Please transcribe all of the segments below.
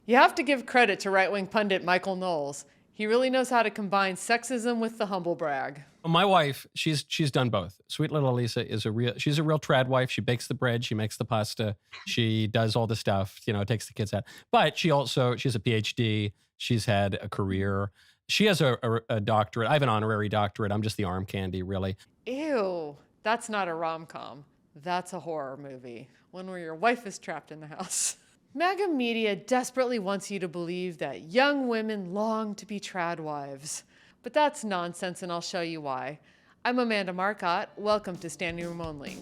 You have to give credit to right-wing pundit Michael Knowles. He really knows how to combine sexism with the humble brag. My wife, she's done both. Sweet little Lisa she's a real tradwife. She bakes the bread, she makes the pasta, she does all the stuff, takes the kids out. But she has a PhD. She's had a career. She has a doctorate. I have an honorary doctorate. I'm just the arm candy, really. Ew, that's not a rom-com. That's a horror movie. One where your wife is trapped in the house. MAGA media desperately wants you to believe that young women long to be tradwives. But that's nonsense, and I'll show you why. I'm Amanda Marcotte. Welcome to Standing Room Only.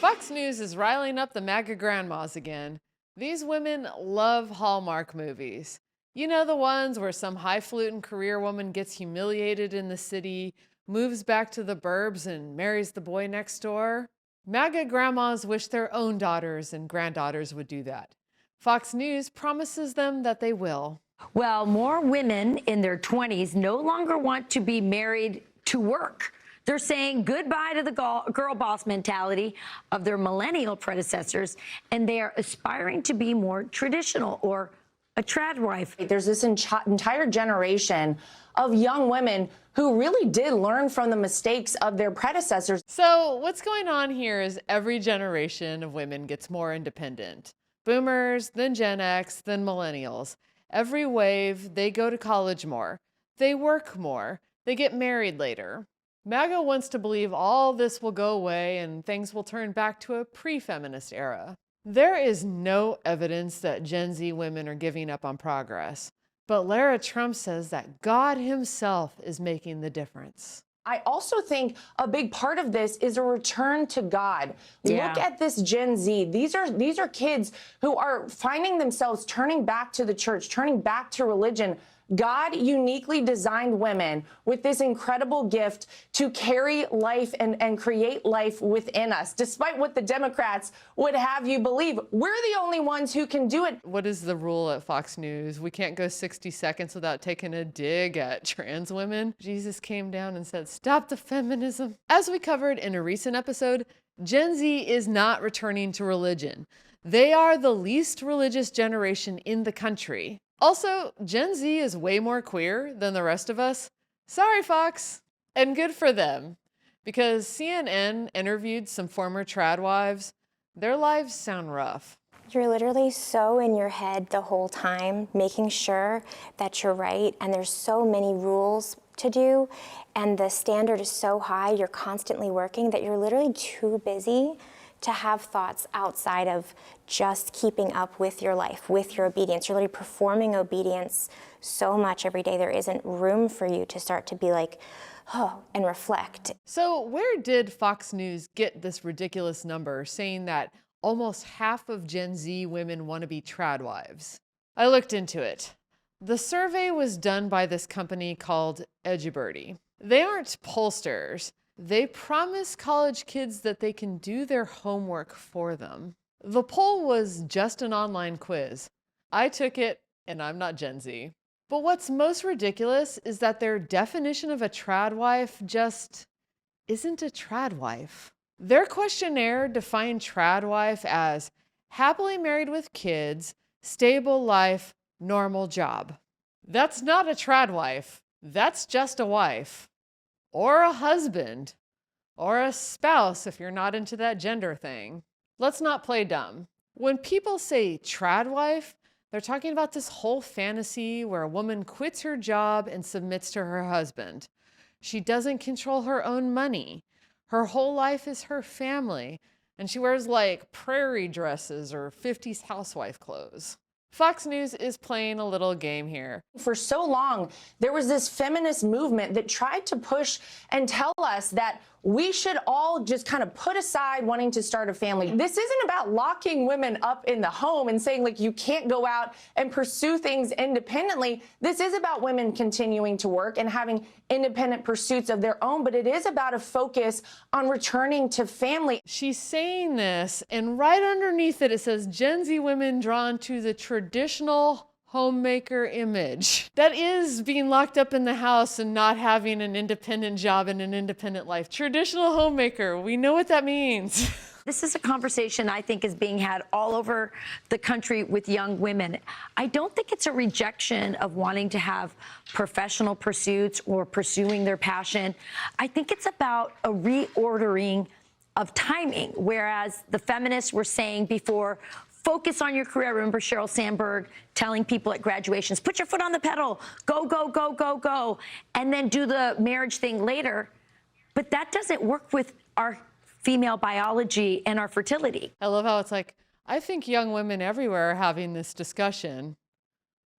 Fox News is riling up the MAGA grandmas again. These women love Hallmark movies. You know, the ones where some highfalutin career woman gets humiliated in the city, moves back to the burbs, and marries the boy next door? MAGA grandmas wish their own daughters and granddaughters would do that. Fox News promises them that they will. Well, more women in their 20s no longer want to be married to work. They're saying goodbye to the girl boss mentality of their millennial predecessors, and they are aspiring to be more traditional, or a tradwife. There's this entire generation of young women who really did learn from the mistakes of their predecessors. So what's going on here is every generation of women gets more independent. Boomers, then Gen X, then millennials. Every wave, they go to college more. They work more. They get married later. MAGA wants to believe all this will go away and things will turn back to a pre-feminist era. There is no evidence that Gen Z women are giving up on progress. But Lara Trump says that God himself is making the difference. I also think a big part of this is a return to God. Yeah. Look at this Gen Z. These are kids who are finding themselves turning back to the church, turning back to religion. God uniquely designed women with this incredible gift to carry life and create life within us. Despite what the Democrats would have you believe, we're the only ones who can do it. What is the rule at Fox News? We can't go 60 seconds without taking a dig at trans women. Jesus came down and said, "Stop the feminism." As we covered in a recent episode, Gen Z is not returning to religion. They are the least religious generation in the country. Also, Gen Z is way more queer than the rest of us. Sorry, Fox. And good for them. Because CNN interviewed some former tradwives. Their lives sound rough. You're literally so in your head the whole time, making sure that you're right, and there's so many rules to do, and the standard is so high, you're constantly working, that you're literally too busy to have thoughts outside of just keeping up with your life, with your obedience. You're literally performing obedience so much every day, there isn't room for you to start to be like, oh, and reflect. So where did Fox News get this ridiculous number saying that almost half of Gen Z women want to be tradwives? I looked into it. The survey was done by this company called Edgebirdie. They aren't pollsters. They promise college kids that they can do their homework for them. The poll was just an online quiz. I took it, and I'm not Gen Z. But what's most ridiculous is that their definition of a tradwife just isn't a tradwife. Their questionnaire defined tradwife as happily married with kids, stable life, normal job. That's not a tradwife. That's just a wife. Or a husband, or a spouse if you're not into that gender thing. Let's not play dumb. When people say tradwife, they're talking about this whole fantasy where a woman quits her job and submits to her husband. She doesn't control her own money. Her whole life is her family, and she wears like prairie dresses or 50s housewife clothes. Fox News is playing a little game here. For so long, there was this feminist movement that tried to push and tell us that we should all just kind of put aside wanting to start a family. This isn't about locking women up in the home and saying, like, you can't go out and pursue things independently. This is about women continuing to work and having independent pursuits of their own, but it is about a focus on returning to family. She's saying this, and right underneath it, it says Gen Z women drawn to the traditional homemaker image. That is being locked up in the house and not having an independent job and an independent life. Traditional homemaker, we know what that means. This is a conversation I think is being had all over the country with young women. I don't think it's a rejection of wanting to have professional pursuits or pursuing their passion. I think it's about a reordering of timing, whereas the feminists were saying before, focus on your career. Remember Sheryl Sandberg telling people at graduations, put your foot on the pedal, go, go, go, go, go, and then do the marriage thing later. But that doesn't work with our female biology and our fertility. I love how it's like, I think young women everywhere are having this discussion.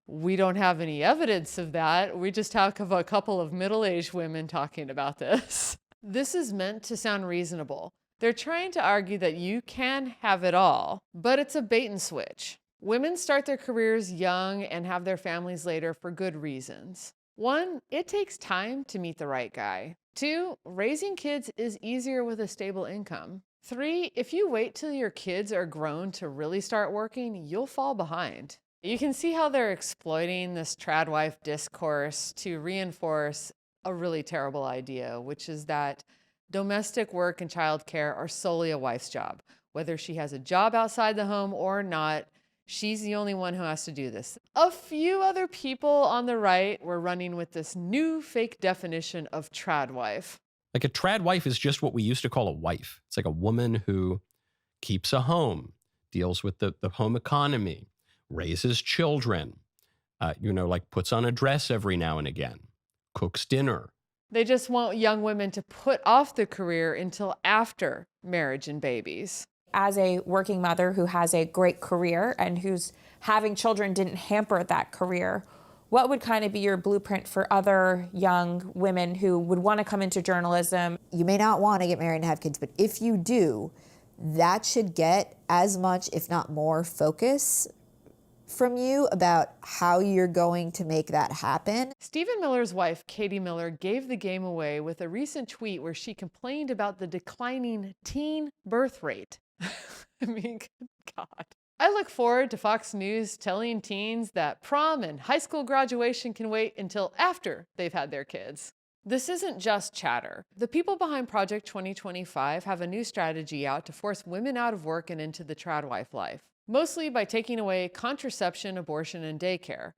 We don't have any evidence of that. We just have a couple of middle-aged women talking about this. This is meant to sound reasonable. They're trying to argue that you can have it all, but it's a bait and switch. Women start their careers young and have their families later for good reasons. 1, it takes time to meet the right guy. 2, raising kids is easier with a stable income. 3, if you wait till your kids are grown to really start working, you'll fall behind. You can see how they're exploiting this tradwife discourse to reinforce a really terrible idea, which is that domestic work and childcare are solely a wife's job. Whether she has a job outside the home or not, she's the only one who has to do this. A few other people on the right were running with this new fake definition of tradwife. Like a tradwife is just what we used to call a wife. It's like a woman who keeps a home, deals with the home economy, raises children, like puts on a dress every now and again, cooks dinner. They just want young women to put off the career until after marriage and babies. As a working mother who has a great career and who's having children didn't hamper that career, what would kind of be your blueprint for other young women who would want to come into journalism? You may not want to get married and have kids, but if you do, that should get as much, if not more, focus from you about how you're going to make that happen. Stephen Miller's wife, Katie Miller, gave the game away with a recent tweet where she complained about the declining teen birth rate. I mean, God. I look forward to Fox News telling teens that prom and high school graduation can wait until after they've had their kids. This isn't just chatter. The people behind Project 2025 have a new strategy out to force women out of work and into the tradwife life, mostly by taking away contraception, abortion, and daycare.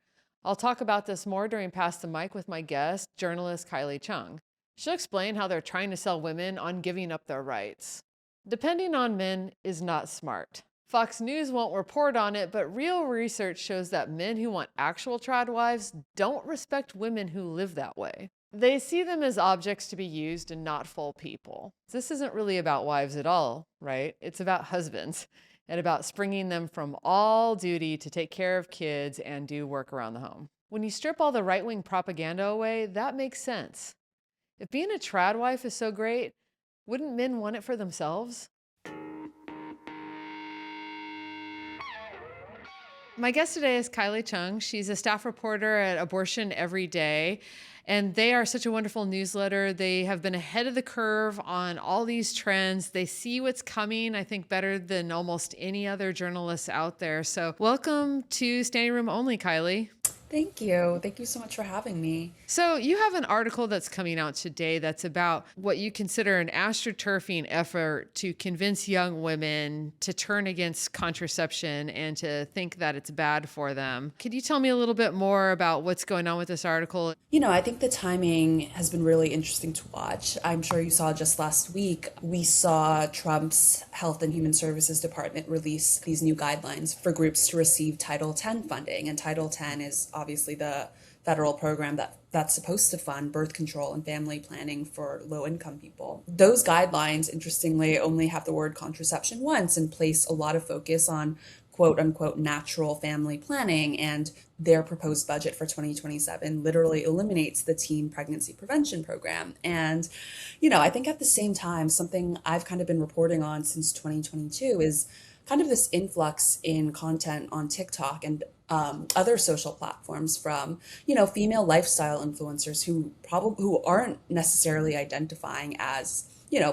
I'll talk about this more during Pass the Mic with my guest, journalist Kylie Chung. She'll explain how they're trying to sell women on giving up their rights. Depending on men is not smart. Fox News won't report on it, but real research shows that men who want actual tradwives don't respect women who live that way. They see them as objects to be used and not full people. This isn't really about wives at all, right? It's about husbands and about springing them from all duty to take care of kids and do work around the home. When you strip all the right-wing propaganda away, that makes sense. If being a tradwife is so great, wouldn't men want it for themselves? My guest today is Kylie Chung. She's a staff reporter at Abortion Every Day, and they are such a wonderful newsletter. They have been ahead of the curve on all these trends. They see what's coming, I think, better than almost any other journalists out there. So welcome to Standing Room Only, Kylie. Thank you. Thank you so much for having me. So you have an article that's coming out today that's about what you consider an astroturfing effort to convince young women to turn against contraception and to think that it's bad for them. Could you tell me a little bit more about what's going on with this article? I think the timing has been really interesting to watch. I'm sure you saw just last week, we saw Trump's Health and Human Services Department release these new guidelines for groups to receive Title X funding. And Title X is obviously the federal program that's supposed to fund birth control and family planning for low-income people. Those guidelines, interestingly, only have the word contraception once and place a lot of focus on quote-unquote natural family planning, and their proposed budget for 2027 literally eliminates the teen pregnancy prevention program. And, I think at the same time, something I've kind of been reporting on since 2022 is kind of this influx in content on TikTok and other social platforms from, female lifestyle influencers who aren't necessarily identifying as,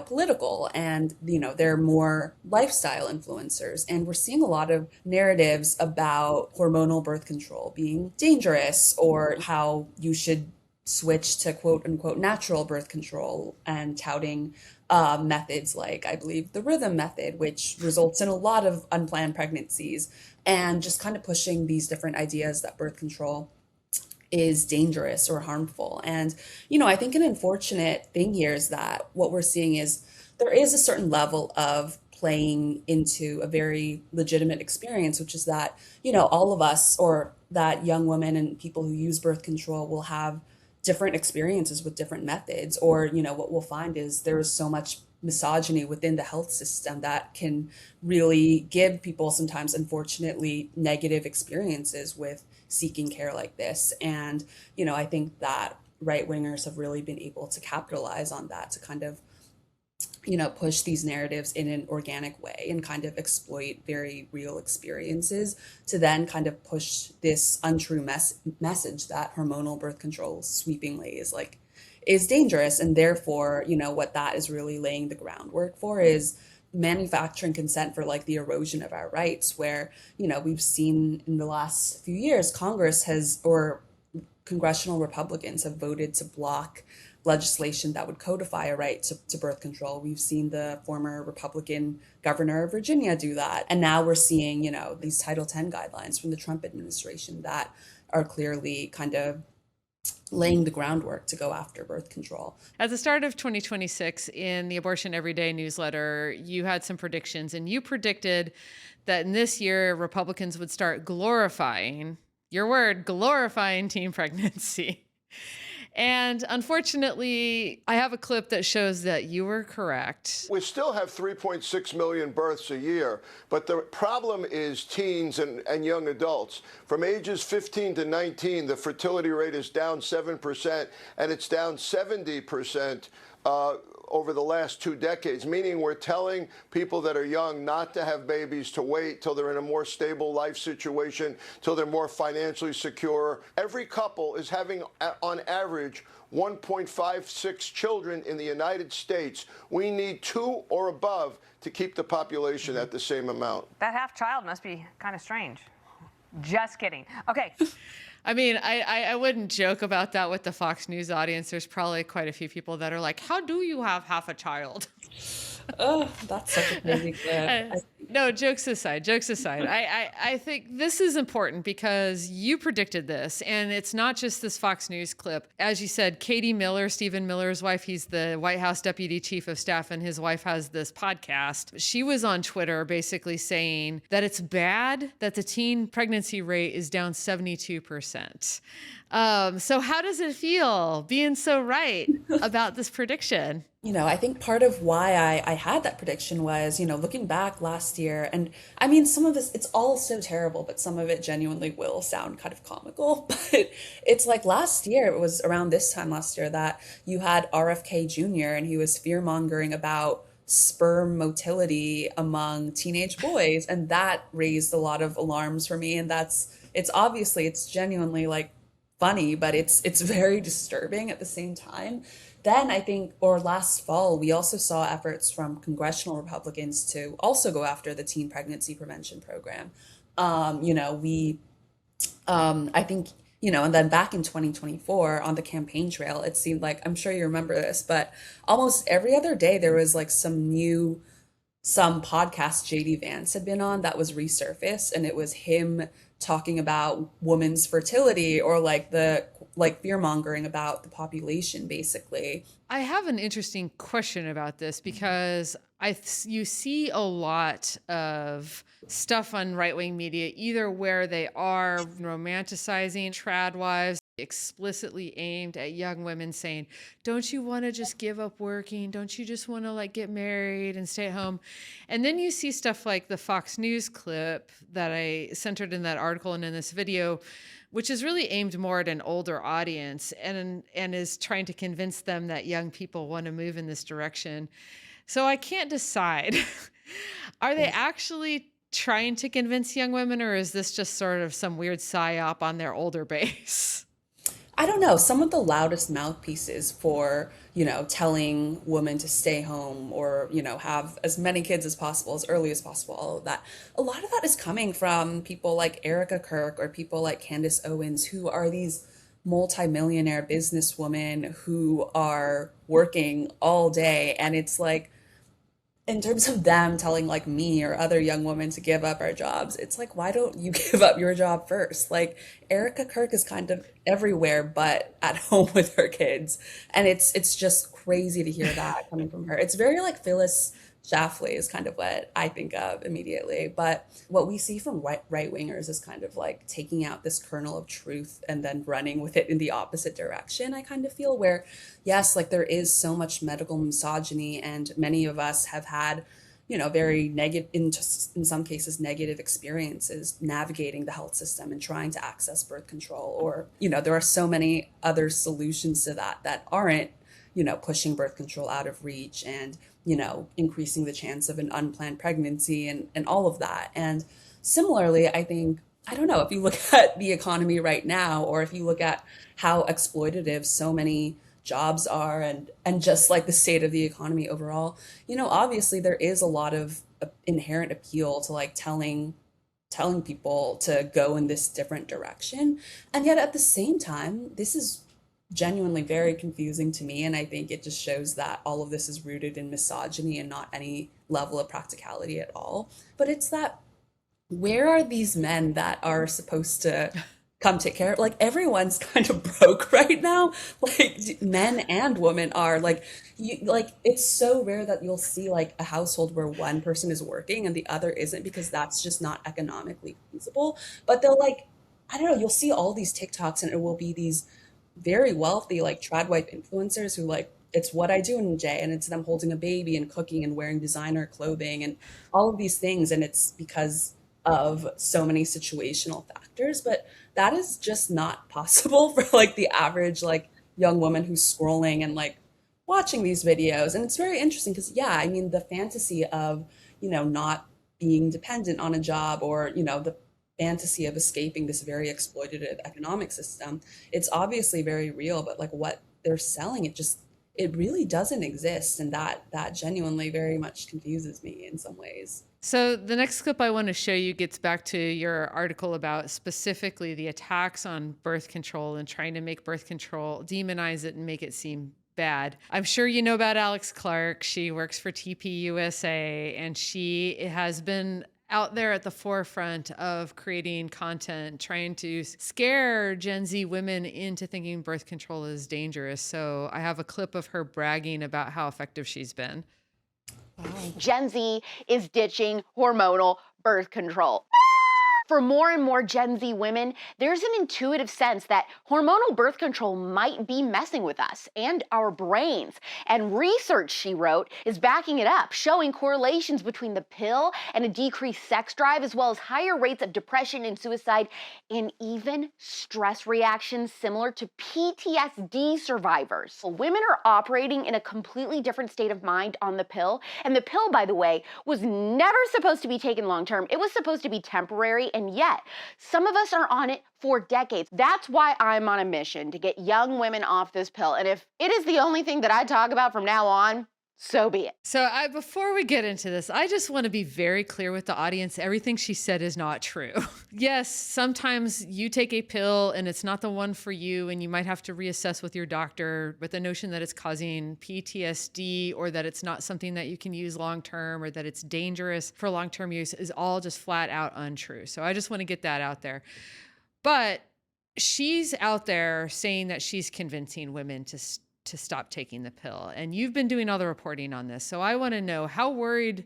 political, and, they're more lifestyle influencers. And we're seeing a lot of narratives about hormonal birth control being dangerous, or how you should switch to quote unquote natural birth control and touting methods like, I believe, the rhythm method, which results in a lot of unplanned pregnancies, and just kind of pushing these different ideas that birth control is dangerous or harmful. And, I think an unfortunate thing here is that what we're seeing is there is a certain level of playing into a very legitimate experience, which is that, all of us, or that young women and people who use birth control, will have different experiences with different methods. Or, what we'll find is there is so much misogyny within the health system that can really give people sometimes, unfortunately, negative experiences with seeking care like this. And, I think that right wingers have really been able to capitalize on that to kind of, push these narratives in an organic way and kind of exploit very real experiences to then kind of push this untrue message that hormonal birth control sweepingly is dangerous. And therefore, what that is really laying the groundwork for is manufacturing consent for the erosion of our rights, where, we've seen in the last few years, congressional Republicans have voted to block legislation that would codify a right to birth control. We've seen the former Republican governor of Virginia do that. And now we're seeing, these Title X guidelines from the Trump administration that are clearly kind of laying the groundwork to go after birth control. At the start of 2026, in the Abortion Everyday newsletter, you had some predictions, and you predicted that in this year, Republicans would start glorifying, your word, glorifying teen pregnancy. And unfortunately, I have a clip that shows that you were correct. We still have 3.6 million births a year, but the problem is teens and young adults. From ages 15 to 19, the fertility rate is down 7%, and it's down 70% over the last 2 decades, meaning we're telling people that are young not to have babies, to wait till they're in a more stable life situation, till they're more financially secure. Every couple is having, on average, 1.56 children in the United States. We need 2 or above to keep the population at the same amount. That half child must be kind of strange. Just kidding. Okay. I mean, I wouldn't joke about that with the Fox News audience. There's probably quite a few people that are like, how do you have half a child? Oh, that's such a crazy clip. No, jokes aside, I think this is important because you predicted this, and it's not just this Fox News clip. As you said, Katie Miller, Stephen Miller's wife, he's the White House Deputy Chief of Staff, and his wife has this podcast. She was on Twitter basically saying that it's bad that the teen pregnancy rate is down 72%. So how does it feel being so right about this prediction? I think part of why I had that prediction was, looking back last year, and I mean, some of this, it's all so terrible, but some of it genuinely will sound kind of comical. But it's like last year, it was around this time last year that you had RFK Jr. and he was fear-mongering about sperm motility among teenage boys. And that raised a lot of alarms for me. And it's genuinely funny, but it's very disturbing at the same time. Then I think, or last fall, we also saw efforts from congressional Republicans to also go after the teen pregnancy prevention program. I think, and then back in 2024 on the campaign trail, it seemed like, I'm sure you remember this, but almost every other day there was some podcast JD Vance had been on that was resurfaced, and it was him talking about women's fertility or fear mongering about the population, basically. I have an interesting question about this because you see a lot of stuff on right-wing media, either where they are romanticizing tradwives, explicitly aimed at young women, saying, don't you want to just give up working? Don't you just want to get married and stay at home? And then you see stuff like the Fox News clip that I centered in that article and in this video, which is really aimed more at an older audience and is trying to convince them that young people want to move in this direction. So I can't decide. Are they actually trying to convince young women, or is this just sort of some weird psyop on their older base? I don't know. Some of the loudest mouthpieces for, telling women to stay home or, have as many kids as possible, as early as possible, all of that. A lot of that is coming from people like Erica Kirk or people like Candace Owens, who are these multimillionaire businesswomen who are working all day. And it's like, in terms of them telling like me or other young women to give up our jobs, it's like, why don't you give up your job first? Like Erica Kirk is kind of everywhere but at home with her kids. And it's just crazy to hear that coming from her. It's very like Phyllis Schlafly is kind of what I think of immediately. But what we see from right wingers is kind of like taking out this kernel of truth and then running with it in the opposite direction. I kind of feel where, yes, like there is so much medical misogyny, and many of us have had, you know, very negative, in some cases, negative experiences navigating the health system and trying to access birth control. Or, you know, there are so many other solutions to that aren't, you know, pushing birth control out of reach and, you know, increasing the chance of an unplanned pregnancy and all of that. And similarly, I think, I don't know, if you look at the economy right now, or if you look at how exploitative so many jobs are and just like the state of the economy overall, you know, obviously there is a lot of inherent appeal to like telling people to go in this different direction. And yet at the same time, this is genuinely very confusing to me. And I think it just shows that all of this is rooted in misogyny and not any level of practicality at all. But it's that, where are these men that are supposed to come take care of? Like everyone's kind of broke right now. Like men and women are like, it's so rare that you'll see like a household where one person is working and the other isn't, because that's just not economically feasible. But they'll like, I don't know, you'll see all these TikToks and it will be these very wealthy like tradwife influencers who like, it's what I do in Jay, and it's them holding a baby and cooking and wearing designer clothing and all of these things. And it's because of so many situational factors, but that is just not possible for like the average like young woman who's scrolling and like watching these videos. And it's very interesting because, yeah, I mean, the fantasy of, you know, not being dependent on a job, or, you know, the fantasy of escaping this very exploitative economic system, it's obviously very real, but like what they're selling, it really doesn't exist. And that genuinely very much confuses me in some ways. So the next clip I want to show you gets back to your article about specifically the attacks on birth control and trying to make birth control, demonize it and make it seem bad. I'm sure you know about Alex Clark. She works for TPUSA, and she has been out there at the forefront of creating content, trying to scare Gen Z women into thinking birth control is dangerous. So I have a clip of her bragging about how effective she's been. Gen Z is ditching hormonal birth control. For more and more Gen Z women, there's an intuitive sense that hormonal birth control might be messing with us and our brains. And research, she wrote, is backing it up, showing correlations between the pill and a decreased sex drive, as well as higher rates of depression and suicide, and even stress reactions similar to PTSD survivors. Women are operating in a completely different state of mind on the pill. And the pill, by the way, was never supposed to be taken long-term. It was supposed to be temporary. And yet, some of us are on it for decades. That's why I'm on a mission to get young women off this pill. And if it is the only thing that I talk about from now on, so be it. So before we get into this, I just want to be very clear with the audience. Everything she said is not true. Yes, sometimes you take a pill and it's not the one for you, and you might have to reassess with your doctor, but the notion that it's causing PTSD or that it's not something that you can use long-term or that it's dangerous for long-term use is all just flat out untrue. So I just want to get that out there. But she's out there saying that she's convincing women to stop taking the pill. And you've been doing all the reporting on this. So I want to know, how worried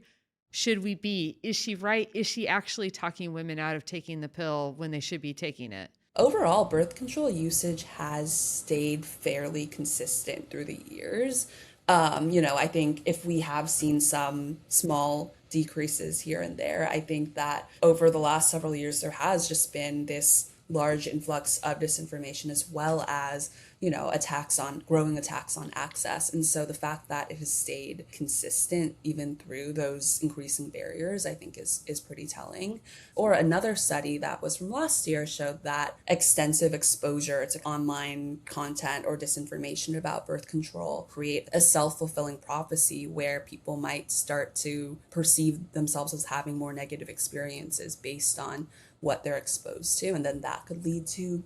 should we be? Is she right? Is she actually talking women out of taking the pill when they should be taking it? Overall, birth control usage has stayed fairly consistent through the years. I think if we have seen some small decreases here and there, I think that over the last several years, there has just been this large influx of disinformation, as well as, growing attacks on access. And so the fact that it has stayed consistent even through those increasing barriers, I think is pretty telling. Or another study that was from last year showed that extensive exposure to online content or disinformation about birth control create a self-fulfilling prophecy where people might start to perceive themselves as having more negative experiences based on what they're exposed to. And then that could lead to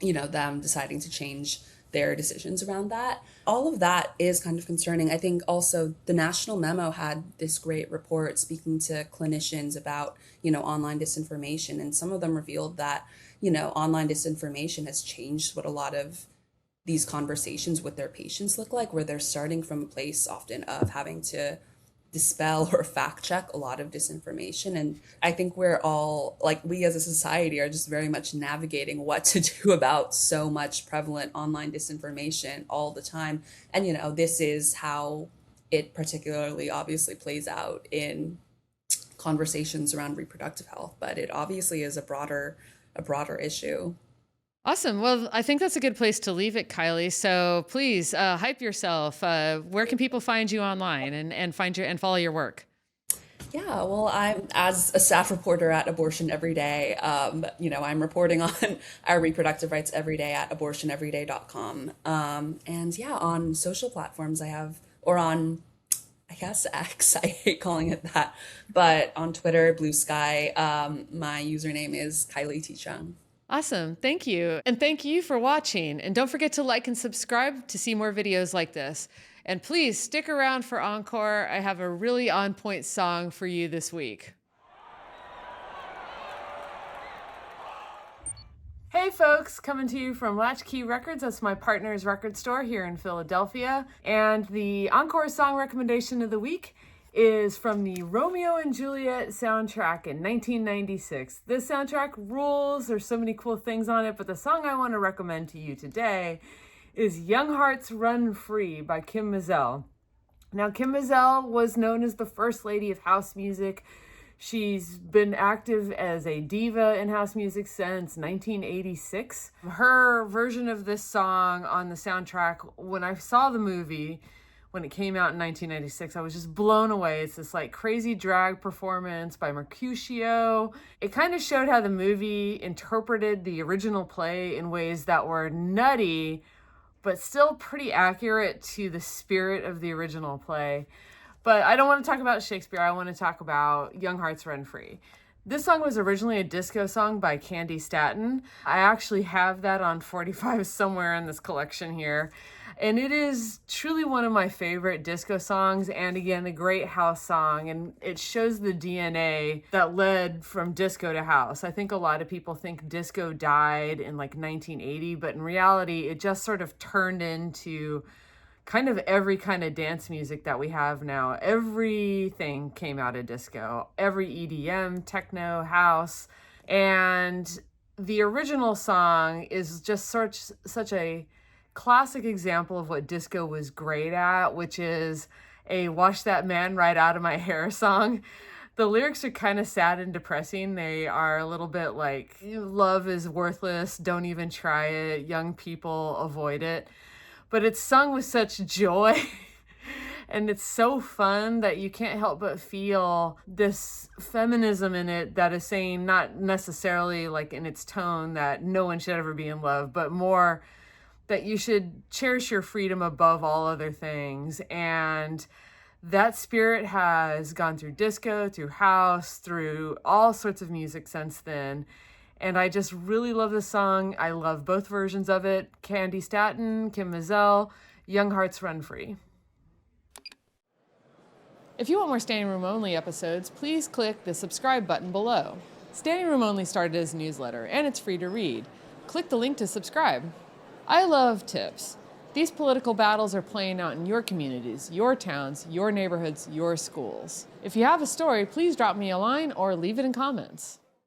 them deciding to change their decisions around that. All of that is kind of concerning. I think also the national memo had this great report speaking to clinicians about, online disinformation. And some of them revealed that, online disinformation has changed what a lot of these conversations with their patients look like, where they're starting from a place often of having to dispel or fact check a lot of disinformation. And I think we're all, like, we as a society are just very much navigating what to do about so much prevalent online disinformation all the time. And, this is how it particularly obviously plays out in conversations around reproductive health, but it obviously is a broader issue. Awesome. Well, I think that's a good place to leave it, Kylie. So please hype yourself. Where can people find you online and find and follow your work? Yeah, well, I'm, as a staff reporter at Abortion Every Day, I'm reporting on our reproductive rights every day at abortioneveryday.com. And yeah, on social platforms or on, I guess, X, I hate calling it that, but on Twitter, Blue Sky, my username is Kylie T. Chung. Awesome. Thank you. And thank you for watching. And don't forget to like and subscribe to see more videos like this. And please stick around for Encore. I have a really on-point song for you this week. Hey folks, coming to you from Latchkey Records. That's my partner's record store here in Philadelphia. And the Encore song recommendation of the week is from the Romeo and Juliet soundtrack in 1996. This soundtrack rules. There's so many cool things on it, but the song I want to recommend to you today is Young Hearts Run Free by Kim Mazel. Now, Kim Mazel was known as the first lady of house music. She's been active as a diva in house music since 1986. Her version of this song on the soundtrack, when I saw the movie, when it came out in 1996, I was just blown away. It's this like crazy drag performance by Mercutio. It kind of showed how the movie interpreted the original play in ways that were nutty, but still pretty accurate to the spirit of the original play. But I don't want to talk about Shakespeare. I want to talk about Young Hearts Run Free. This song was originally a disco song by Candy Staton. I actually have that on 45 somewhere in this collection here. And it is truly one of my favorite disco songs, and again, a great house song. And it shows the DNA that led from disco to house. I think a lot of people think disco died in like 1980, but in reality, it just sort of turned into kind of every kind of dance music that we have now. Everything came out of disco. Every EDM, techno, house. And the original song is just such a classic example of what disco was great at, which is a wash that man right out of my hair song. The lyrics are kind of sad and depressing. They are a little bit like, love is worthless, don't even try it, young people avoid it. But it's sung with such joy and it's so fun that you can't help but feel this feminism in it that is saying, not necessarily like in its tone that no one should ever be in love, but more that you should cherish your freedom above all other things. And that spirit has gone through disco, through house, through all sorts of music since then. And I just really love this song. I love both versions of it. Candy Staton, Kim Mazel, Young Hearts Run Free. If you want more Standing Room Only episodes, please click the subscribe button below. Standing Room Only started as a newsletter, and it's free to read. Click the link to subscribe. I love tips. These political battles are playing out in your communities, your towns, your neighborhoods, your schools. If you have a story, please drop me a line or leave it in comments.